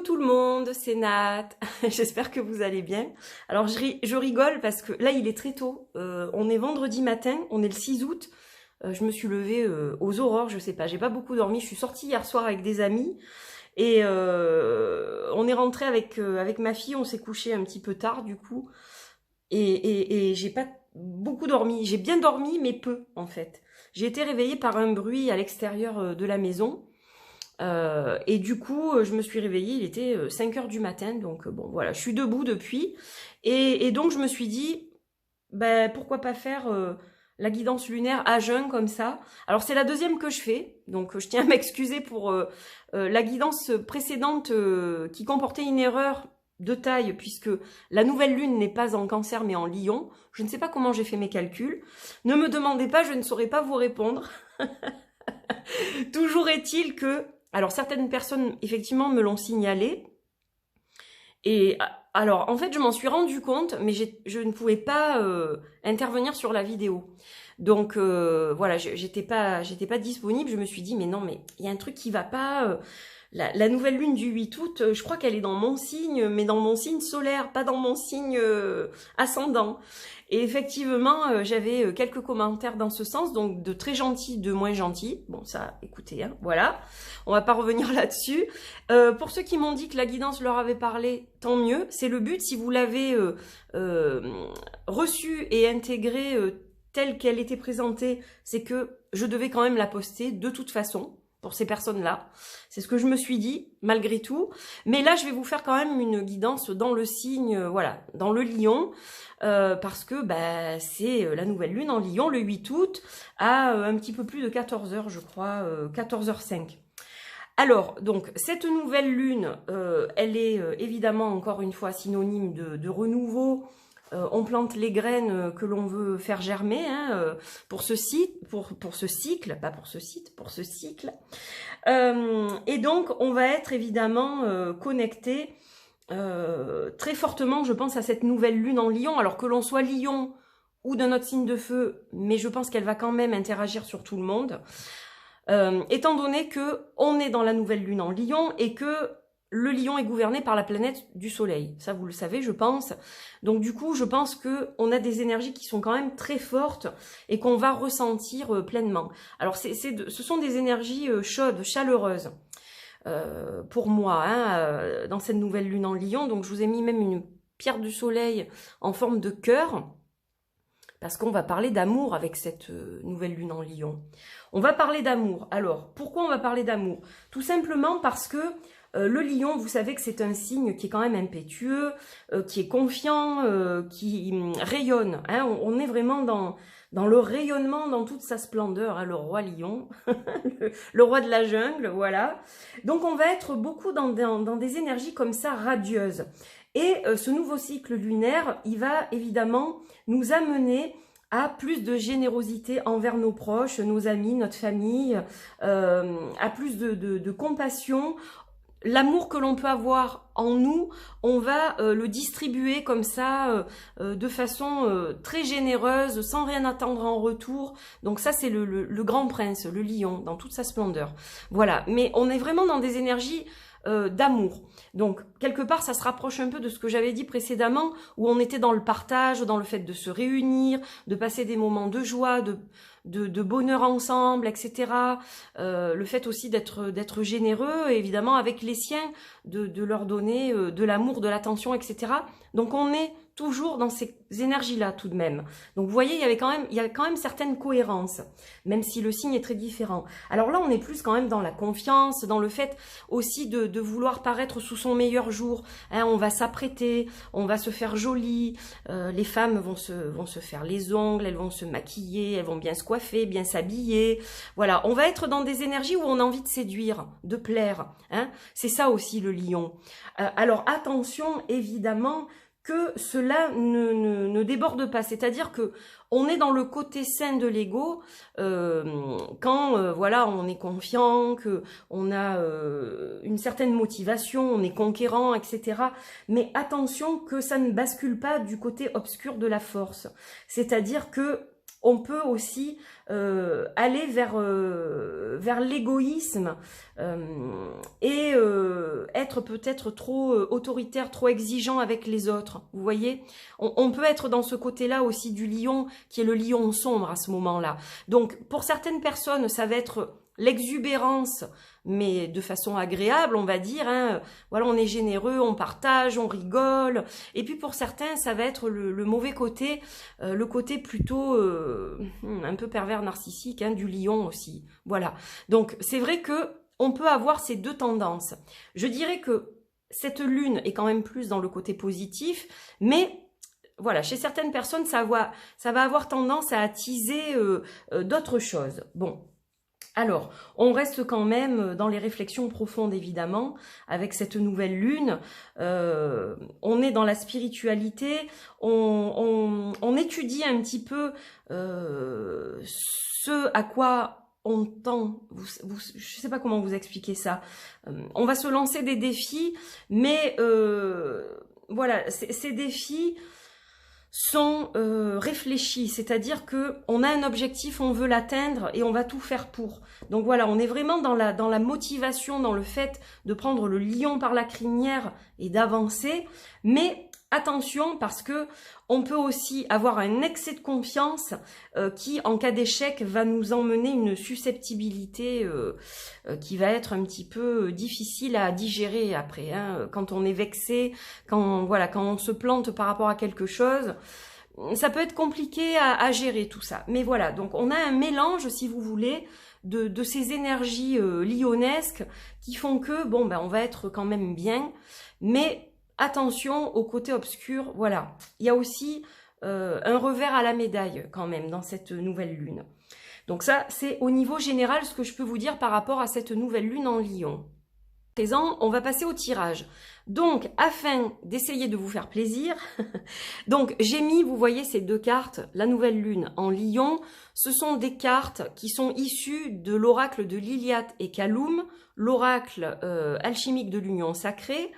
tout le monde, c'est Nat, j'espère que vous allez bien. Alors je rigole parce que là il est très tôt, on est vendredi matin, on est le 6 août, je me suis levée aux aurores, je sais pas, j'ai pas beaucoup dormi, je suis sortie hier soir avec des amis et on est rentré avec ma fille, on s'est couché un petit peu tard du coup et j'ai pas beaucoup dormi, j'ai bien dormi mais peu en fait. J'ai été réveillée par un bruit à l'extérieur de la maison. Et du coup, je me suis réveillée, il était 5 heures du matin, donc bon voilà, je suis debout depuis. Et donc je me suis dit, ben pourquoi pas faire la guidance lunaire à jeun comme ça. Alors c'est la deuxième que je fais, donc je tiens à m'excuser pour la guidance précédente qui comportait une erreur de taille, puisque la nouvelle lune n'est pas en Cancer mais en Lion. Je ne sais pas comment j'ai fait mes calculs. Ne me demandez pas, je ne saurais pas vous répondre. Toujours est-il que, alors certaines personnes effectivement me l'ont signalé, et alors en fait je m'en suis rendu compte, mais je ne pouvais pas intervenir sur la vidéo. Donc voilà, j'étais pas disponible, je me suis dit mais non, mais il y a un truc qui va pas. La nouvelle lune du 8 août, je crois qu'elle est dans mon signe, mais dans mon signe solaire, pas dans mon signe ascendant. Et effectivement, j'avais quelques commentaires dans ce sens, donc de très gentils, de moins gentils. Bon, ça, écoutez, hein, voilà, on va pas revenir là-dessus. Pour ceux qui m'ont dit que la guidance leur avait parlé, tant mieux, c'est le but. Si vous l'avez reçue et intégrée telle qu'elle était présentée, c'est que je devais quand même la poster de toute façon. Pour ces personnes-là. C'est ce que je me suis dit, malgré tout. Mais là, je vais vous faire quand même une guidance dans le signe, voilà, dans le Lion, parce que bah, c'est la nouvelle lune en Lion, le 8 août, à un petit peu plus de 14 heures, je crois, 14h05. Alors, donc, cette nouvelle lune, elle est évidemment, encore une fois, synonyme de renouveau. On plante les graines que l'on veut faire germer hein, pour ce cycle, pas pour ce site, pour ce cycle. Et donc, on va être évidemment connecté très fortement, je pense, à cette nouvelle lune en Lion. Alors que l'on soit Lion ou d'un autre signe de feu, mais je pense qu'elle va quand même interagir sur tout le monde. Étant donné que on est dans la nouvelle lune en Lion et que le Lion est gouverné par la planète du Soleil. Ça, vous le savez, je pense. Donc, du coup, je pense qu'on a des énergies qui sont quand même très fortes et qu'on va ressentir pleinement. Alors, ce sont des énergies chaudes, chaleureuses, pour moi, hein, dans cette nouvelle lune en Lion. Donc, je vous ai mis même une pierre du soleil en forme de cœur, parce qu'on va parler d'amour avec cette nouvelle lune en Lion. On va parler d'amour. Alors, pourquoi on va parler d'amour? Tout simplement parce que le Lion, vous savez que c'est un signe qui est quand même impétueux, qui est confiant, qui rayonne. Hein, on est vraiment dans le rayonnement, dans toute sa splendeur, hein, le roi Lion, le roi de la jungle, voilà. Donc on va être beaucoup dans des énergies comme ça, radieuses. Et ce nouveau cycle lunaire, il va évidemment nous amener à plus de générosité envers nos proches, nos amis, notre famille, à plus de compassion. L'amour que l'on peut avoir en nous, on va le distribuer comme ça, de façon très généreuse, sans rien attendre en retour. Donc ça, c'est le grand prince, le lion, dans toute sa splendeur. Voilà, mais on est vraiment dans des énergies d'amour. Donc, quelque part, ça se rapproche un peu de ce que j'avais dit précédemment, où on était dans le partage, dans le fait de se réunir, de passer des moments de joie, de bonheur ensemble, etc. Le fait aussi d'être généreux, évidemment, avec les siens, de leur donner de l'amour, de l'attention, etc. Donc, on est toujours dans ces énergies-là tout de même. Donc vous voyez, il y a quand même certaines cohérences, même si le signe est très différent. Alors là, on est plus quand même dans la confiance, dans le fait aussi de vouloir paraître sous son meilleur jour. Hein, on va s'apprêter, on va se faire jolie, les femmes vont se faire les ongles, elles vont se maquiller, elles vont bien se coiffer, bien s'habiller. Voilà, on va être dans des énergies où on a envie de séduire, de plaire. Hein. C'est ça aussi le lion. Alors attention, évidemment, que cela ne déborde pas, c'est-à-dire que on est dans le côté sain de l'ego quand voilà, on est confiant, que on a une certaine motivation, on est conquérant, etc. Mais attention que ça ne bascule pas du côté obscur de la force, c'est-à-dire que on peut aussi aller vers l'égoïsme et être peut-être trop autoritaire, trop exigeant avec les autres. Vous voyez, on peut être dans ce côté-là aussi du lion, qui est le lion sombre à ce moment-là. Donc, pour certaines personnes, ça va être l'exubérance, mais de façon agréable, on va dire. Hein. Voilà, on est généreux, on partage, on rigole. Et puis pour certains, ça va être le mauvais côté, le côté plutôt un peu pervers narcissique, hein, du lion aussi. Voilà. Donc c'est vrai que on peut avoir ces deux tendances. Je dirais que cette lune est quand même plus dans le côté positif, mais voilà, chez certaines personnes, ça va avoir tendance à attiser d'autres choses. Bon. Alors, on reste quand même dans les réflexions profondes, évidemment, avec cette nouvelle lune. On est dans la spiritualité, on étudie un petit peu ce à quoi on tend. Je ne sais pas comment vous expliquer ça. On va se lancer des défis, mais voilà, ces défis sont réfléchis, c'est-à-dire que on a un objectif, on veut l'atteindre et on va tout faire pour. Donc voilà, on est vraiment dans la motivation, dans le fait de prendre le lion par la crinière et d'avancer, mais attention parce que on peut aussi avoir un excès de confiance qui, en cas d'échec, va nous emmener une susceptibilité qui va être un petit peu difficile à digérer après. Hein. Quand on est vexé, quand on se plante par rapport à quelque chose, ça peut être compliqué à gérer tout ça. Mais voilà, donc on a un mélange, si vous voulez, de ces énergies lionesques qui font que, bon, ben, on va être quand même bien, mais attention au côté obscur, voilà. Il y a aussi un revers à la médaille quand même dans cette nouvelle lune. Donc ça, c'est au niveau général ce que je peux vous dire par rapport à cette nouvelle lune en Lion. À présent, on va passer au tirage. Donc, afin d'essayer de vous faire plaisir, donc j'ai mis, vous voyez ces deux cartes, la nouvelle lune en Lion. Ce sont des cartes qui sont issues de l'oracle de Liliath et Kaloum, l'oracle alchimique de l'union sacrée,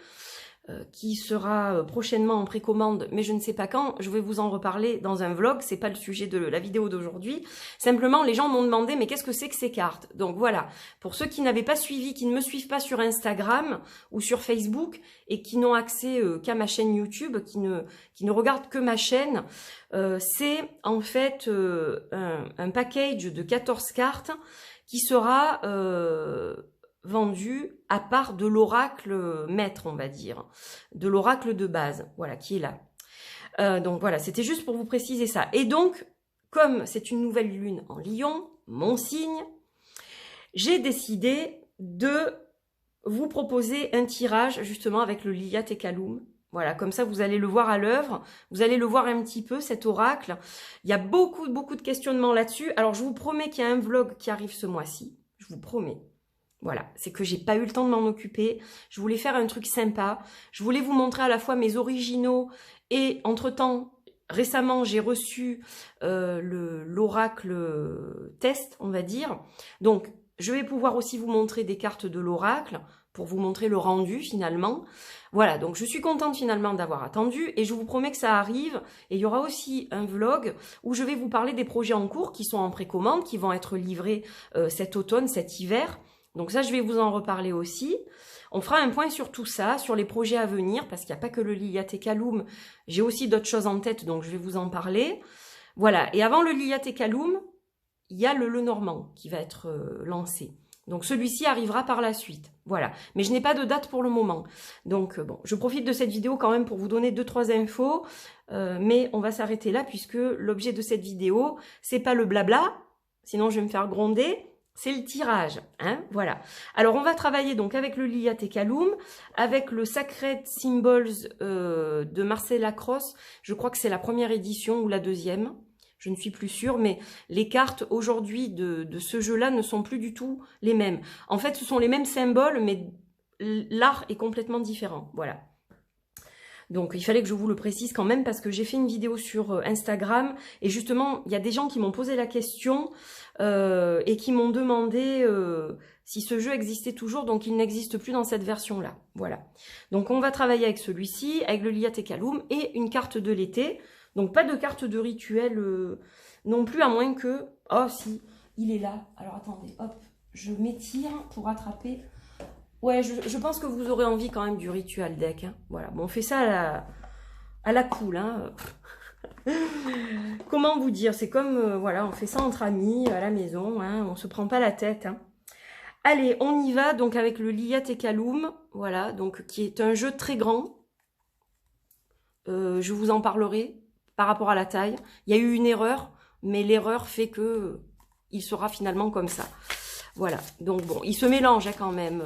qui sera prochainement en précommande, mais je ne sais pas quand. Je vais vous en reparler dans un vlog, c'est pas le sujet de la vidéo d'aujourd'hui. Simplement, les gens m'ont demandé, mais qu'est-ce que c'est que ces cartes? Donc voilà, pour ceux qui n'avaient pas suivi, qui ne me suivent pas sur Instagram ou sur Facebook, et qui n'ont accès qu'à ma chaîne YouTube, qui ne regardent que ma chaîne, c'est en fait un package de 14 cartes qui sera vendu à part de l'oracle maître, on va dire, de l'oracle de base, voilà, qui est là. Donc voilà, c'était juste pour vous préciser ça. Et donc, comme c'est une nouvelle lune en Lion, mon signe, j'ai décidé de vous proposer un tirage justement avec le Liliath et Kaloum. Voilà, comme ça vous allez le voir à l'œuvre, vous allez le voir un petit peu, cet oracle. Il y a beaucoup de questionnements là-dessus. Alors je vous promets qu'il y a un vlog qui arrive ce mois-ci, je vous promets. Voilà, c'est que j'ai pas eu le temps de m'en occuper. Je voulais faire un truc sympa. Je voulais vous montrer à la fois mes originaux et entre-temps, récemment, j'ai reçu l'oracle test, on va dire. Donc, je vais pouvoir aussi vous montrer des cartes de l'oracle pour vous montrer le rendu finalement. Voilà, donc je suis contente finalement d'avoir attendu et je vous promets que ça arrive. Et il y aura aussi un vlog où je vais vous parler des projets en cours qui sont en précommande, qui vont être livrés cet automne, cet hiver. Donc ça, je vais vous en reparler aussi. On fera un point sur tout ça, sur les projets à venir, parce qu'il n'y a pas que le Liliath et Kaloum. J'ai aussi d'autres choses en tête, donc je vais vous en parler. Voilà, et avant le Liliath et Kaloum, il y a le Lenormand qui va être lancé. Donc celui-ci arrivera par la suite. Voilà, mais je n'ai pas de date pour le moment. Donc bon, je profite de cette vidéo quand même pour vous donner 2-3 infos, mais on va s'arrêter là, puisque l'objet de cette vidéo, c'est pas le blabla, sinon je vais me faire gronder. C'est le tirage, hein, voilà. Alors, on va travailler donc avec le Liliath et Kaloum, avec le Sacred Symbols de Marcel Lacrosse. Je crois que c'est la première édition ou la deuxième, je ne suis plus sûre, mais les cartes aujourd'hui de ce jeu-là ne sont plus du tout les mêmes. En fait, ce sont les mêmes symboles, mais l'art est complètement différent, voilà. Donc, il fallait que je vous le précise quand même parce que j'ai fait une vidéo sur Instagram et justement, il y a des gens qui m'ont posé la question et qui m'ont demandé si ce jeu existait toujours, donc il n'existe plus dans cette version-là. Voilà. Donc, on va travailler avec celui-ci, avec le Liliath et Kaloum et une carte de l'été. Donc, pas de carte de rituel non plus, à moins que... Oh, si, il est là. Alors, attendez, hop, je m'étire pour attraper... Ouais, je pense que vous aurez envie quand même du ritual deck. Hein. Voilà, bon, on fait ça à la cool. Hein. Comment vous dire? C'est comme, voilà, on fait ça entre amis, à la maison. Hein. On se prend pas la tête. Hein. Allez, on y va donc avec le Liat et Kaloum. Voilà, donc qui est un jeu très grand. Je vous en parlerai par rapport à la taille. Il y a eu une erreur, mais l'erreur fait que il sera finalement comme ça. Voilà, donc bon, il se mélange hein, quand même.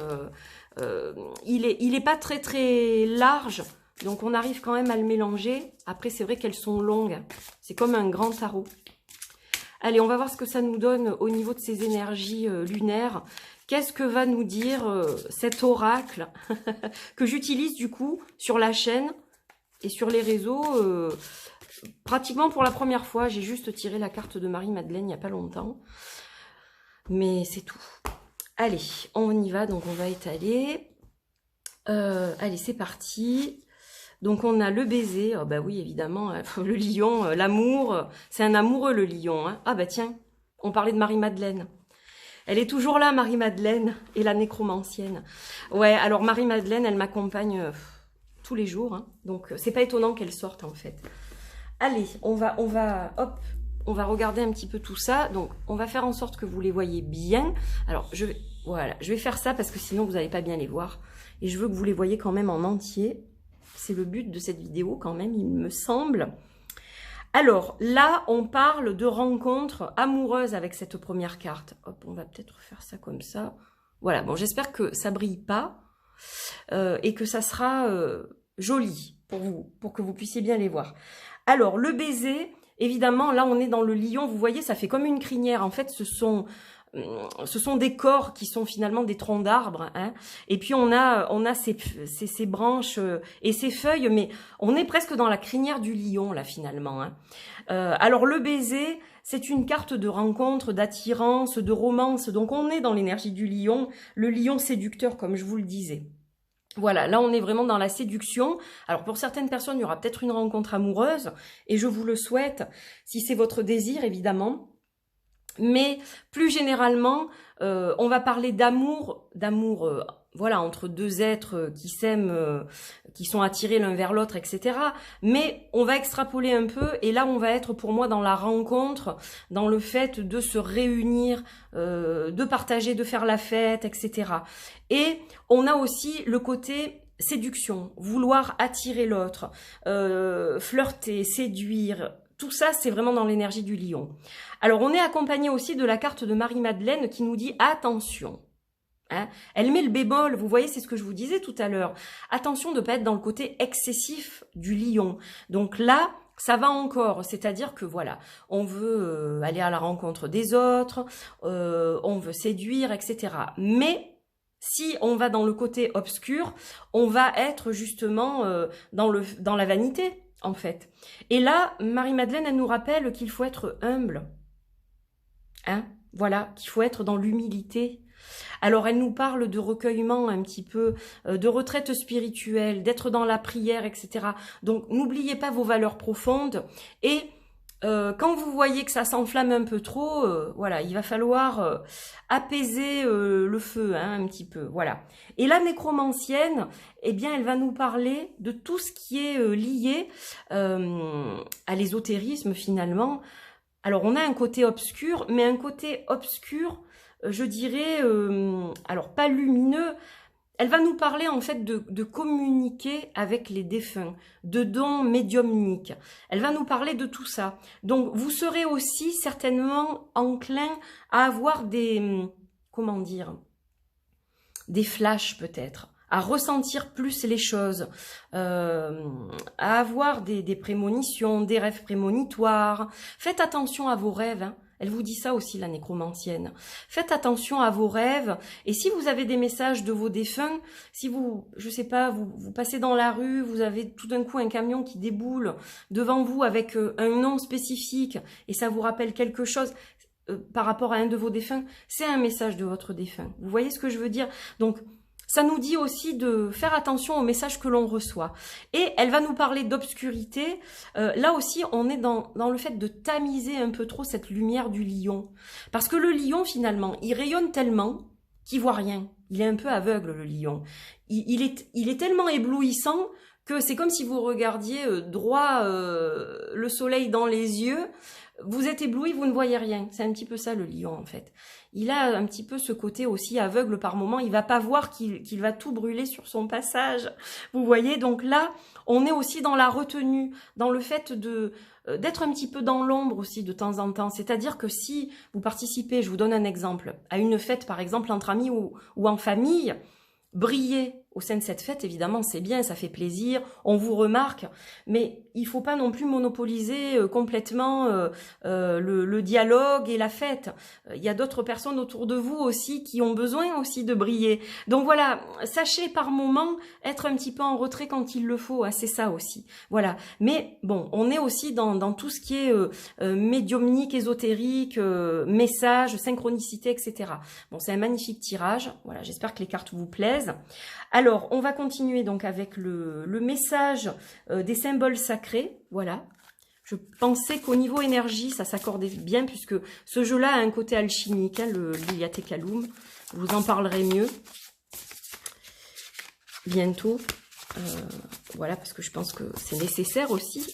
Il est pas très très large, donc on arrive quand même à le mélanger. Après, c'est vrai qu'elles sont longues. C'est comme un grand tarot. Allez, on va voir ce que ça nous donne au niveau de ces énergies lunaires. Qu'est-ce que va nous dire cet oracle que j'utilise du coup sur la chaîne et sur les réseaux pratiquement pour la première fois. J'ai juste tiré la carte de Marie-Madeleine il n'y a pas longtemps. Mais c'est tout. Allez, on y va. Donc, on va étaler. Allez, c'est parti. Donc, on a le baiser. Oh, bah oui, évidemment. Le lion, l'amour. C'est un amoureux, le lion. Hein. Ah, bah tiens, on parlait de Marie-Madeleine. Elle est toujours là, Marie-Madeleine, et la nécromancienne. Ouais, alors Marie-Madeleine, elle m'accompagne tous les jours. Hein. Donc, c'est pas étonnant qu'elle sorte, en fait. Allez, on va, hop. On va regarder un petit peu tout ça. Donc, on va faire en sorte que vous les voyez bien. Alors, voilà, je vais faire ça parce que sinon, vous n'allez pas bien les voir. Et je veux que vous les voyez quand même en entier. C'est le but de cette vidéo quand même, il me semble. Alors, là, on parle de rencontres amoureuses avec cette première carte. Hop, on va peut-être faire ça comme ça. Voilà, bon, j'espère que ça brille pas et que ça sera joli pour vous, pour que vous puissiez bien les voir. Alors, le baiser... Évidemment, là, on est dans le lion. Vous voyez, ça fait comme une crinière. En fait, ce sont des corps qui sont finalement des troncs d'arbres. Hein. Et puis, on a ces branches et ces feuilles. Mais on est presque dans la crinière du lion, là, finalement. Hein. Alors, le baiser, c'est une carte de rencontre, d'attirance, de romance. Donc, on est dans l'énergie du lion. Le lion séducteur, comme je vous le disais. Voilà, là on est vraiment dans la séduction. Alors pour certaines personnes, il y aura peut-être une rencontre amoureuse, et je vous le souhaite, si c'est votre désir évidemment. Mais plus généralement, on va parler d'amour, voilà, entre deux êtres qui s'aiment, qui sont attirés l'un vers l'autre, etc. Mais on va extrapoler un peu, et là on va être pour moi dans la rencontre, dans le fait de se réunir, de partager, de faire la fête, etc. Et on a aussi le côté séduction, vouloir attirer l'autre, flirter, séduire. Tout ça, c'est vraiment dans l'énergie du lion. Alors, on est accompagné aussi de la carte de Marie-Madeleine qui nous dit « Attention ». Hein, elle met le bémol, vous voyez, c'est ce que je vous disais tout à l'heure. Attention de ne pas être dans le côté excessif du lion. Donc là, ça va encore, c'est-à-dire que voilà, on veut aller à la rencontre des autres, on veut séduire, etc. Mais si on va dans le côté obscur, on va être justement dans la vanité, en fait. Et là, Marie-Madeleine, elle nous rappelle qu'il faut être humble. Hein, voilà, qu'il faut être dans l'humilité. Alors, elle nous parle de recueillement un petit peu, de retraite spirituelle, d'être dans la prière, etc. Donc, n'oubliez pas vos valeurs profondes. Et quand vous voyez que ça s'enflamme un peu trop, voilà, il va falloir apaiser le feu hein, un petit peu. Voilà. Et la nécromancienne, eh bien, elle va nous parler de tout ce qui est lié à l'ésotérisme finalement. Alors, on a un côté obscur, mais un côté obscur, je dirais, alors pas lumineux. Elle va nous parler en fait de communiquer avec les défunts, de dons médiumniques. Elle va nous parler de tout ça. Donc, vous serez aussi certainement enclin à avoir des, comment dire, des flashs peut-être, à ressentir plus les choses, à avoir des prémonitions, des rêves prémonitoires. Faites attention à vos rêves, hein. Elle vous dit ça aussi, la nécromancienne. Faites attention à vos rêves. Et si vous avez des messages de vos défunts, si vous, je sais pas, vous passez dans la rue, vous avez tout d'un coup un camion qui déboule devant vous avec un nom spécifique et ça vous rappelle quelque chose par rapport à un de vos défunts, c'est un message de votre défunt. Vous voyez ce que je veux dire? Donc, ça nous dit aussi de faire attention aux messages que l'on reçoit. Et elle va nous parler d'obscurité. Là aussi, on est dans le fait de tamiser un peu trop cette lumière du lion. Parce que le lion, finalement, il rayonne tellement qu'il voit rien. Il est un peu aveugle, le lion. Il est tellement éblouissant que c'est comme si vous regardiez droit le soleil dans les yeux. Vous êtes ébloui, vous ne voyez rien. C'est un petit peu ça, le lion, en fait. Il a un petit peu ce côté aussi aveugle par moment. Il va pas voir qu'il va tout brûler sur son passage. Vous voyez, donc là, on est aussi dans la retenue, dans le fait d'être un petit peu dans l'ombre aussi de temps en temps. C'est-à-dire que si vous participez, je vous donne un exemple, à une fête par exemple entre amis ou en famille, briller au sein de cette fête, évidemment, c'est bien, ça fait plaisir, on vous remarque, mais il faut pas non plus monopoliser complètement le dialogue et la fête. Il y a d'autres personnes autour de vous aussi qui ont besoin aussi de briller. Donc voilà, sachez par moment être un petit peu en retrait quand il le faut, hein, c'est ça aussi. Voilà. Mais bon, on est aussi dans tout ce qui est médiumnique, ésotérique, message, synchronicité, etc. Bon, c'est un magnifique tirage. Voilà, j'espère que les cartes vous plaisent. Alors, on va continuer donc avec le message des symboles sacrés. Voilà. Je pensais qu'au niveau énergie, ça s'accordait bien puisque ce jeu-là a un côté alchimique, hein, le Liliatekalum. Je vous en parlerai mieux bientôt. Voilà, parce que je pense que c'est nécessaire aussi.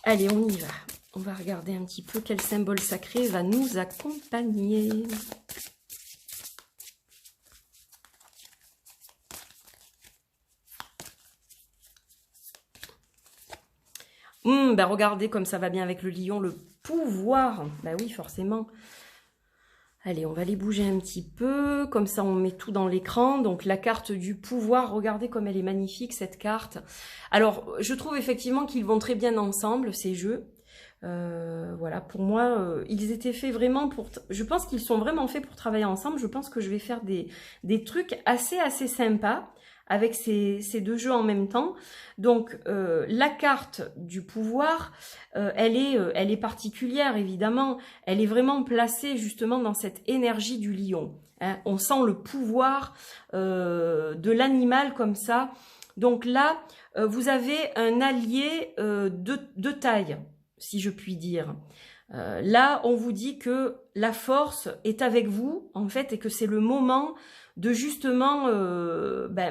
Allez, on y va. On va regarder un petit peu quel symbole sacré va nous accompagner. Ben regardez comme ça va bien avec le lion, le pouvoir. Ben oui, forcément. Allez, on va les bouger un petit peu. Comme ça, on met tout dans l'écran. Donc, la carte du pouvoir. Regardez comme elle est magnifique, cette carte. Alors, je trouve effectivement qu'ils vont très bien ensemble, ces jeux. Voilà, pour moi, ils étaient faits vraiment pour... Je pense qu'ils sont vraiment faits pour travailler ensemble. Je pense que je vais faire des trucs assez sympas avec ces deux jeux en même temps. Donc, la carte du pouvoir, elle est particulière, évidemment. Elle est vraiment placée, justement, dans cette énergie du lion. Hein. On sent le pouvoir de l'animal comme ça. Donc là, vous avez un allié de taille, si je puis dire. Là, on vous dit que la force est avec vous, en fait, et que c'est le moment de justement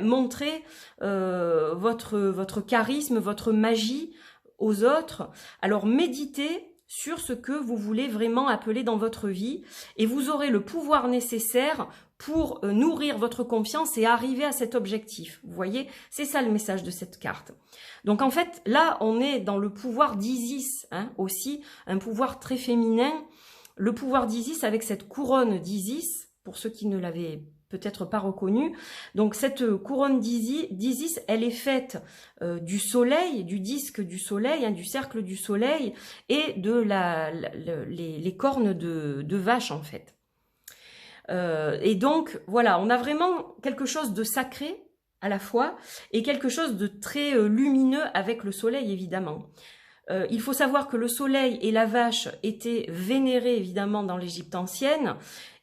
montrer votre charisme, votre magie aux autres. Alors, méditez sur ce que vous voulez vraiment appeler dans votre vie, et vous aurez le pouvoir nécessaire pour nourrir votre confiance et arriver à cet objectif. Vous voyez, c'est ça le message de cette carte. Donc en fait, là, on est dans le pouvoir d'Isis, hein, aussi, un pouvoir très féminin. Le pouvoir d'Isis avec cette couronne d'Isis, pour ceux qui ne l'avaient peut-être pas reconnue. Donc cette couronne d'Isis, elle est faite du soleil, du disque du soleil, hein, du cercle du soleil, et de les cornes de vache, en fait. Et donc, voilà, on a vraiment quelque chose de sacré à la fois et quelque chose de très lumineux avec le soleil, évidemment. Il faut savoir que le soleil et la vache étaient vénérés, évidemment, dans l'Égypte ancienne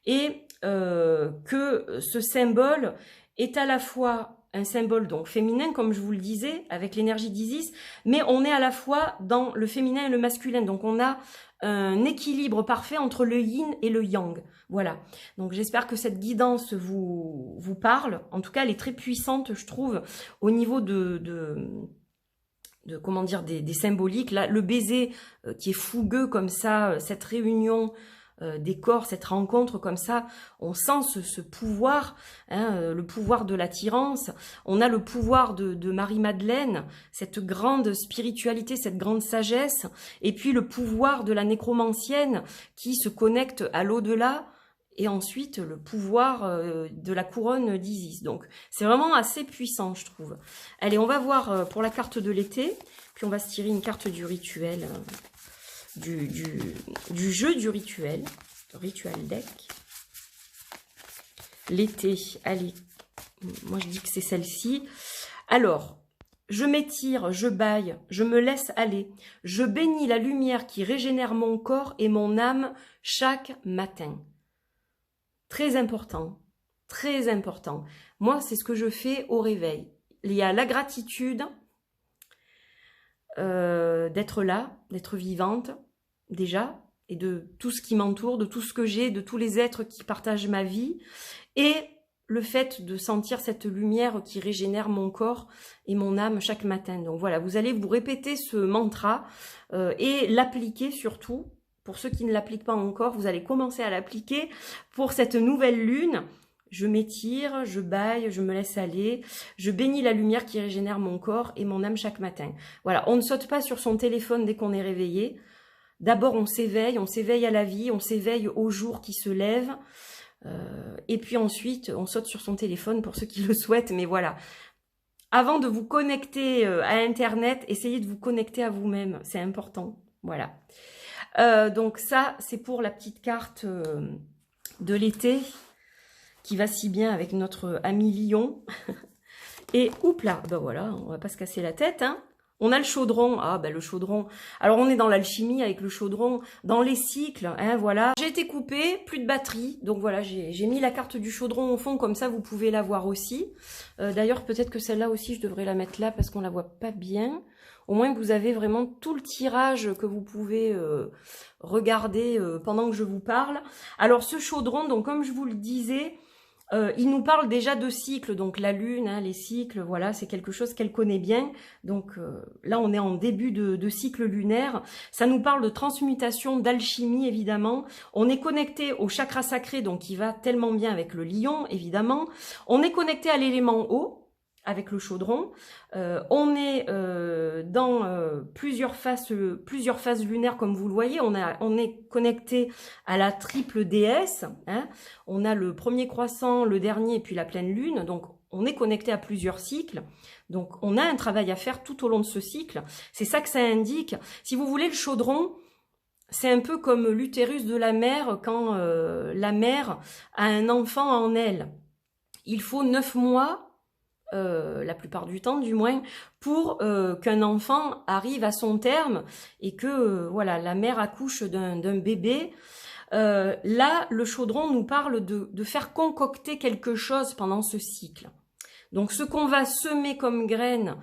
et que ce symbole est à la fois un symbole donc féminin, comme je vous le disais, avec l'énergie d'Isis, mais on est à la fois dans le féminin et le masculin. Donc, on a un équilibre parfait entre le yin et le yang. Voilà. Donc, j'espère que cette guidance vous parle. En tout cas, elle est très puissante, je trouve, au niveau de comment dire, des symboliques. Là, le baiser qui est fougueux comme ça, cette réunion des corps, cette rencontre comme ça, on sent ce pouvoir, hein, le pouvoir de l'attirance. On a le pouvoir de Marie-Madeleine, cette grande spiritualité, cette grande sagesse, et puis le pouvoir de la nécromancienne qui se connecte à l'au-delà, et ensuite le pouvoir de la couronne d'Isis. Donc c'est vraiment assez puissant, je trouve. Allez, on va voir pour la carte de l'été, puis on va se tirer une carte du rituel. Du jeu du rituel deck. L'été, allez, moi je dis que c'est celle-ci. Alors, je m'étire, je bâille, je me laisse aller. Je bénis la lumière qui régénère mon corps et mon âme chaque matin. Très important. très important. Moi, c'est ce que je fais au réveil. Il y a la gratitude d'être là, d'être vivante, déjà, et de tout ce qui m'entoure, de tout ce que j'ai, de tous les êtres qui partagent ma vie, et le fait de sentir cette lumière qui régénère mon corps et mon âme chaque matin. Donc voilà, vous allez vous répéter ce mantra et l'appliquer surtout. Pour ceux qui ne l'appliquent pas encore, vous allez commencer à l'appliquer pour cette nouvelle lune. Je m'étire, je bâille, je me laisse aller, je bénis la lumière qui régénère mon corps et mon âme chaque matin. Voilà, on ne saute pas sur son téléphone dès qu'on est réveillé. D'abord, on s'éveille à la vie, on s'éveille au jour qui se lève. Et puis ensuite, on saute sur son téléphone pour ceux qui le souhaitent. Mais voilà, avant de vous connecter à Internet, essayez de vous connecter à vous-même. C'est important. Voilà. Donc ça, c'est pour la petite carte de l'été qui va si bien avec notre ami Lion. Et oups là, ben voilà, on va pas se casser la tête, hein. On a le chaudron, ah ben le chaudron, alors on est dans l'alchimie avec le chaudron, dans les cycles, hein, voilà. J'ai été coupée, plus de batterie, donc voilà, j'ai mis la carte du chaudron au fond, comme ça vous pouvez la voir aussi. D'ailleurs peut-être que celle-là aussi je devrais la mettre là parce qu'on la voit pas bien. Au moins vous avez vraiment tout le tirage que vous pouvez regarder pendant que je vous parle. Alors ce chaudron, donc comme je vous le disais, il nous parle déjà de cycles, donc la lune, hein, les cycles, voilà, c'est quelque chose qu'elle connaît bien. Donc là, on est en début de cycle lunaire. Ça nous parle de transmutation, d'alchimie, évidemment. On est connecté au chakra sacré, donc qui va tellement bien avec le lion, évidemment. On est connecté à l'élément eau, avec le chaudron. On est dans plusieurs phases lunaires, comme vous le voyez. On est connecté à la triple déesse. Hein. On a le premier croissant, le dernier, et puis la pleine lune. Donc, on est connecté à plusieurs cycles. Donc, on a un travail à faire tout au long de ce cycle. C'est ça que ça indique. Si vous voulez, le chaudron, c'est un peu comme l'utérus de la mère quand la mère a un enfant en elle. Il faut 9 mois, la plupart du temps du moins, pour qu'un enfant arrive à son terme et que voilà, la mère accouche d'un bébé. Là, le chaudron nous parle de faire concocter quelque chose pendant ce cycle. Donc ce qu'on va semer comme graines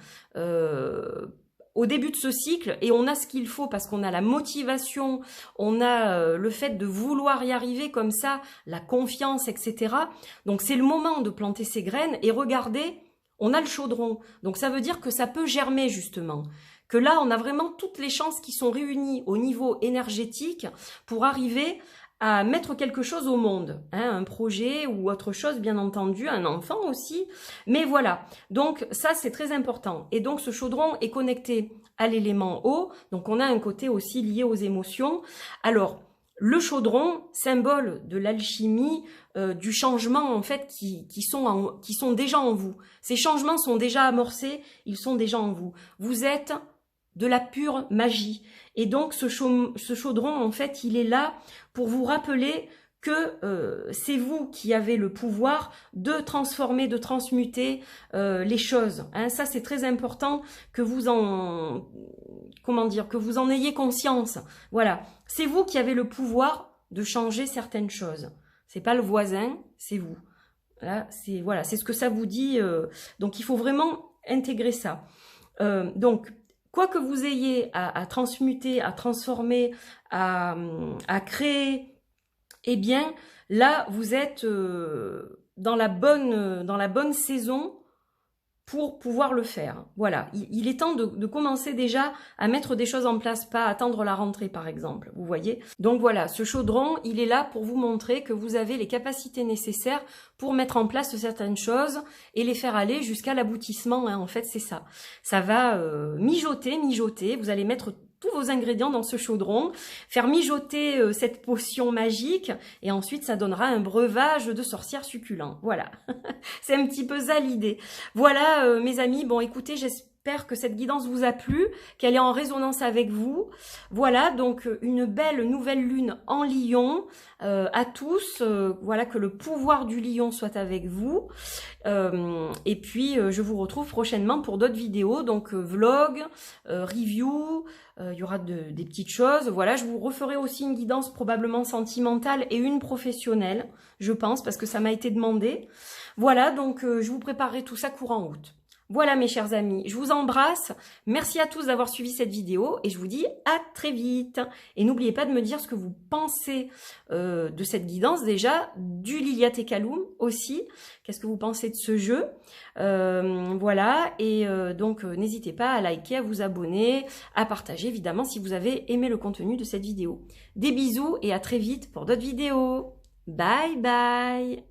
au début de ce cycle, et on a ce qu'il faut parce qu'on a la motivation, on a le fait de vouloir y arriver comme ça, la confiance, etc. Donc c'est le moment de planter ces graines et regardez, on a le chaudron. Donc ça veut dire que ça peut germer justement. Que là, on a vraiment toutes les chances qui sont réunies au niveau énergétique pour arriver à mettre quelque chose au monde. Hein, un projet ou autre chose, bien entendu, un enfant aussi. Mais voilà, donc ça c'est très important. Et donc ce chaudron est connecté à l'élément eau. Donc on a un côté aussi lié aux émotions. Alors, le chaudron, symbole de l'alchimie, du changement en fait qui sont déjà en vous. Ces changements sont déjà amorcés, ils sont déjà en vous. Vous êtes de la pure magie. Et donc ce chaudron en fait, il est là pour vous rappeler que c'est vous qui avez le pouvoir de transformer, de transmuter les choses. Hein, ça c'est très important que vous en ayez conscience. Voilà, c'est vous qui avez le pouvoir de changer certaines choses. C'est pas le voisin, c'est vous. Là, c'est ce que ça vous dit. Donc il faut vraiment intégrer ça. Donc quoi que vous ayez à transmuter, à transformer, à créer, eh bien, là, vous êtes dans la bonne saison pour pouvoir le faire. Voilà, il est temps de commencer déjà à mettre des choses en place, pas attendre la rentrée par exemple, vous voyez. Donc voilà, ce chaudron, il est là pour vous montrer que vous avez les capacités nécessaires pour mettre en place certaines choses et les faire aller jusqu'à l'aboutissement, hein. En fait c'est ça. Ça va mijoter, vous allez mettre tous vos ingrédients dans ce chaudron, faire mijoter cette potion magique et ensuite ça donnera un breuvage de sorcière succulent. Voilà, c'est un petit peu ça l'idée. Voilà mes amis, bon écoutez, J'espère que cette guidance vous a plu, qu'elle est en résonance avec vous. Voilà, donc une belle nouvelle lune en Lion à tous. Voilà, que le pouvoir du Lion soit avec vous. Et puis, je vous retrouve prochainement pour d'autres vidéos, donc vlog, review, il y aura des petites choses. Voilà, je vous referai aussi une guidance probablement sentimentale et une professionnelle, je pense, parce que ça m'a été demandé. Voilà, donc je vous préparerai tout ça courant août. Voilà mes chers amis, je vous embrasse. Merci à tous d'avoir suivi cette vidéo et je vous dis à très vite. Et n'oubliez pas de me dire ce que vous pensez de cette guidance déjà, du Liliat et Kaloum aussi. Qu'est-ce que vous pensez de ce jeu? Voilà, et donc n'hésitez pas à liker, à vous abonner, à partager évidemment si vous avez aimé le contenu de cette vidéo. Des bisous et à très vite pour d'autres vidéos. Bye bye!